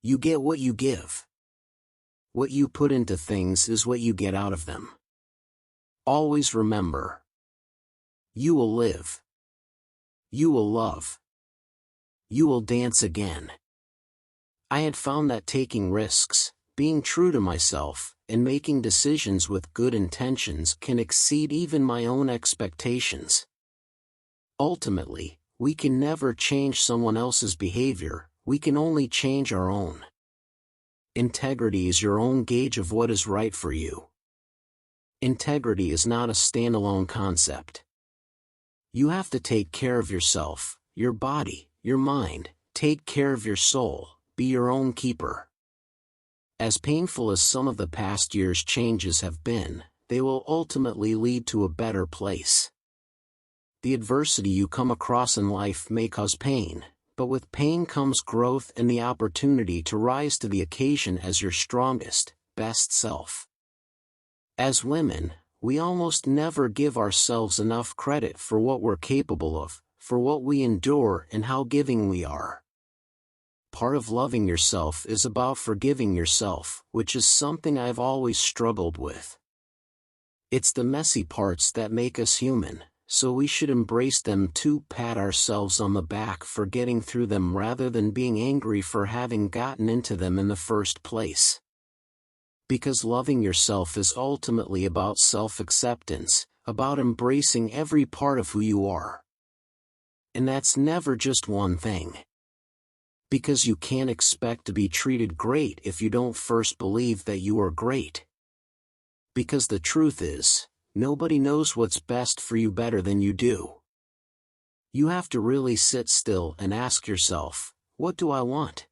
You get what you give. What you put into things is what you get out of them. Always remember. You will live. You will love. You will dance again. I had found that taking risks, being true to myself, and making decisions with good intentions can exceed even my own expectations. Ultimately, we can never change someone else's behavior, we can only change our own. Integrity is your own gauge of what is right for you. Integrity is not a standalone concept. You have to take care of yourself, your body, your mind, take care of your soul, be your own keeper. As painful as some of the past year's changes have been, they will ultimately lead to a better place. The adversity you come across in life may cause pain, but with pain comes growth and the opportunity to rise to the occasion as your strongest, best self. As women, we almost never give ourselves enough credit for what we're capable of, for what we endure and how giving we are. Part of loving yourself is about forgiving yourself, which is something I've always struggled with. It's the messy parts that make us human, so we should embrace them too. Pat ourselves on the back for getting through them rather than being angry for having gotten into them in the first place. Because loving yourself is ultimately about self-acceptance, about embracing every part of who you are. And that's never just one thing. Because you can't expect to be treated great if you don't first believe that you are great. Because the truth is, nobody knows what's best for you better than you do. You have to really sit still and ask yourself, what do I want?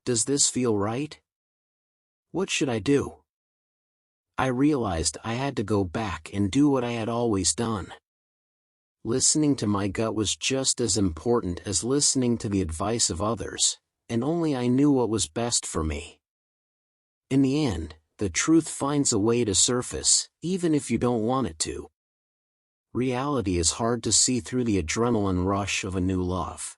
Does this feel right? What should I do? I realized I had to go back and do what I had always done. Listening to my gut was just as important as listening to the advice of others, and only I knew what was best for me. In the end, the truth finds a way to surface, even if you don't want it to. Reality is hard to see through the adrenaline rush of a new love.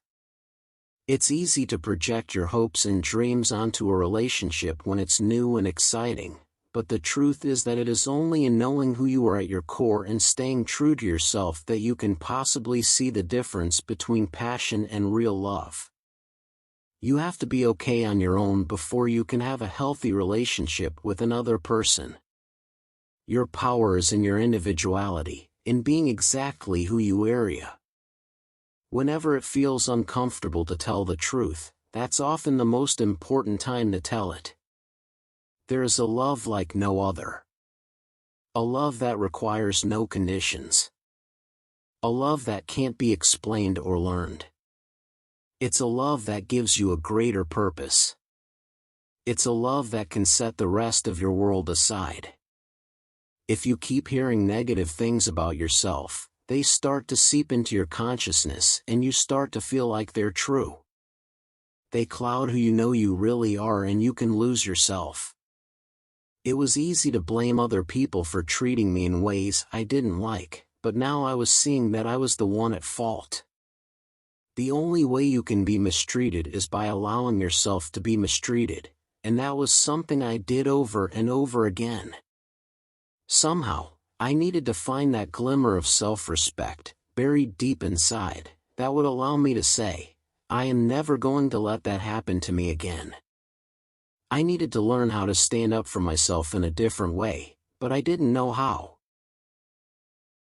It's easy to project your hopes and dreams onto a relationship when it's new and exciting, but the truth is that it is only in knowing who you are at your core and staying true to yourself that you can possibly see the difference between passion and real love. You have to be okay on your own before you can have a healthy relationship with another person. Your power is in your individuality, in being exactly who you are. Whenever it feels uncomfortable to tell the truth, that's often the most important time to tell it. There is a love like no other. A love that requires no conditions. A love that can't be explained or learned. It's a love that gives you a greater purpose. It's a love that can set the rest of your world aside. If you keep hearing negative things about yourself, they start to seep into your consciousness and you start to feel like they're true. They cloud who you know you really are and you can lose yourself. It was easy to blame other people for treating me in ways I didn't like, but now I was seeing that I was the one at fault. The only way you can be mistreated is by allowing yourself to be mistreated, and that was something I did over and over again. Somehow, I needed to find that glimmer of self-respect, buried deep inside, that would allow me to say, I am never going to let that happen to me again. I needed to learn how to stand up for myself in a different way, but I didn't know how.